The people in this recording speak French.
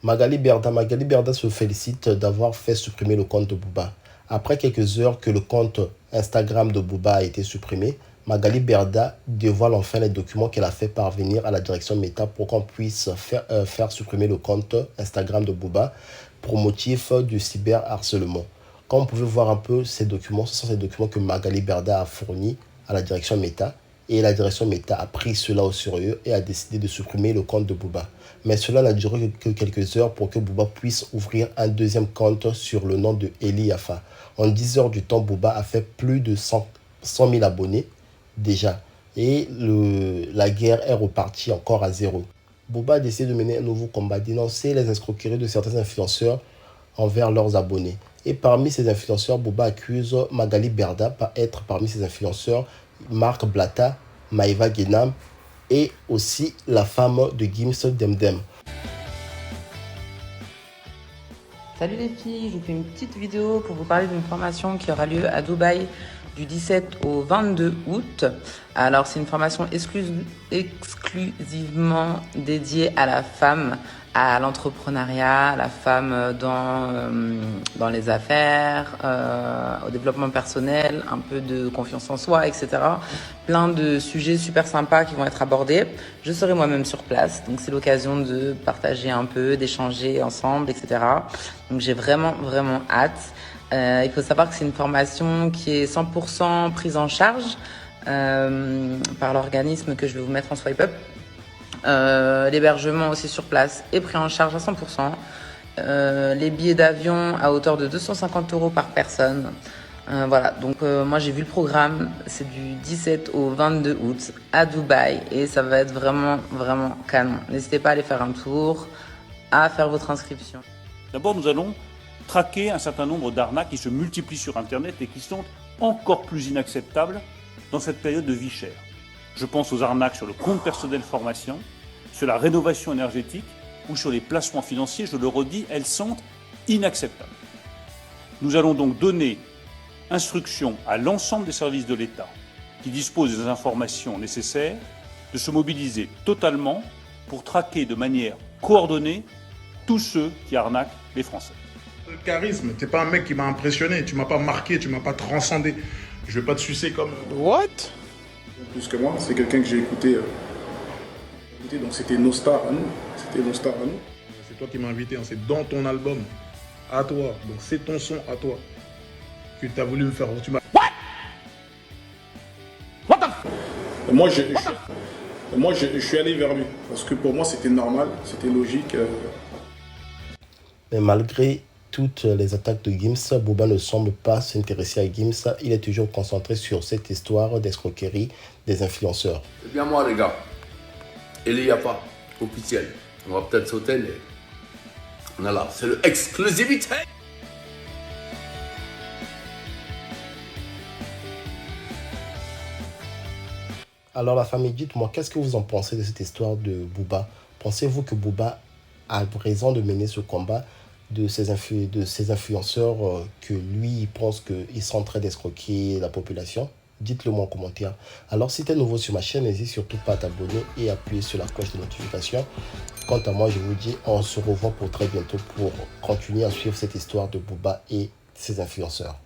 Magali Berda se félicite d'avoir fait supprimer le compte de Booba. Après quelques heures que le compte Instagram de Booba a été supprimé, Magali Berda dévoile enfin les documents qu'elle a fait parvenir à la direction Meta pour qu'on puisse faire supprimer le compte Instagram de Booba pour motif du cyberharcèlement. Comme vous pouvez voir un peu ces documents, ce sont ces documents que Magali Berda a fournis à la direction Meta. Et la direction Meta a pris cela au sérieux et a décidé de supprimer le compte de Booba. Mais cela n'a duré que quelques heures pour que Booba puisse ouvrir un deuxième compte sur le nom de Eli Yafa. En 10 heures du temps, Booba a fait plus de 100 000 abonnés déjà. Et la guerre est repartie encore à zéro. Booba a décidé de mener un nouveau combat, dénoncer les escroqueries de certains influenceurs envers leurs abonnés. Et parmi ces influenceurs, Booba accuse Magali Berda par être parmi ces influenceurs Marc Blatta, Maïva Guénam et aussi la femme de Gims Demdem. Salut les filles, je vous fais une petite vidéo pour vous parler d'une formation qui aura lieu à Dubaï du 17 au 22 août. Alors c'est une formation exclusivement dédiée à la femme, à l'entrepreneuriat, à la femme dans les affaires, au développement personnel, un peu de confiance en soi, etc. Plein de sujets super sympas qui vont être abordés. Je serai moi-même sur place, donc c'est l'occasion de partager un peu, d'échanger ensemble, etc. Donc j'ai vraiment hâte. Il faut savoir que c'est une formation qui est 100% prise en charge par l'organisme que je vais vous mettre en swipe up. L'hébergement aussi sur place est pris en charge à 100%. Les billets d'avion à hauteur de 250 € par personne. Voilà, donc moi j'ai vu le programme, c'est du 17 au 22 août à Dubaï et ça va être vraiment canon. N'hésitez pas à aller faire un tour, à faire votre inscription. D'abord, nous allons traquer un certain nombre d'arnaques qui se multiplient sur Internet et qui sont encore plus inacceptables dans cette période de vie chère. Je pense aux arnaques sur le compte personnel formation, sur la rénovation énergétique ou sur les placements financiers. Je le redis, elles sont inacceptables. Nous allons donc donner instruction à l'ensemble des services de l'État qui disposent des informations nécessaires de se mobiliser totalement pour traquer de manière coordonnée tous ceux qui arnaquent les Français. Le charisme, t'es pas un mec qui m'a impressionné, tu m'as pas marqué, tu m'as pas transcendé. Je vais pas te sucer comme... What? Plus que moi, c'est quelqu'un que j'ai écouté. Donc c'était nos stars à nous. C'était nos stars à nous. C'est toi qui m'as invité, hein, c'est dans ton album, à toi. Donc c'est ton son à toi que tu as voulu me faire. Tu m'as... What the... Moi, je suis allé vers lui. Parce que pour moi, c'était normal, c'était logique. Mais malgré toutes les attaques de Gims, Booba ne semble pas s'intéresser à Gims. Il est toujours concentré sur cette histoire d'escroquerie des influenceurs. Eh bien moi les gars, Eli Yafa, officiel. On va peut-être sauter, mais on est là. C'est l'exclusivité. Alors la famille, dites-moi, qu'est-ce que vous en pensez de cette histoire de Booba? Pensez-vous que Booba a raison de mener ce combat de ces influenceurs que lui, il pense qu'ils sont en train d'escroquer la population? Dites-le moi en commentaire. Alors si tu es nouveau sur ma chaîne, n'hésite surtout pas à t'abonner et appuyer sur la cloche de notification. Quant à moi, je vous dis, on se revoit pour très bientôt pour continuer à suivre cette histoire de Booba et ses influenceurs.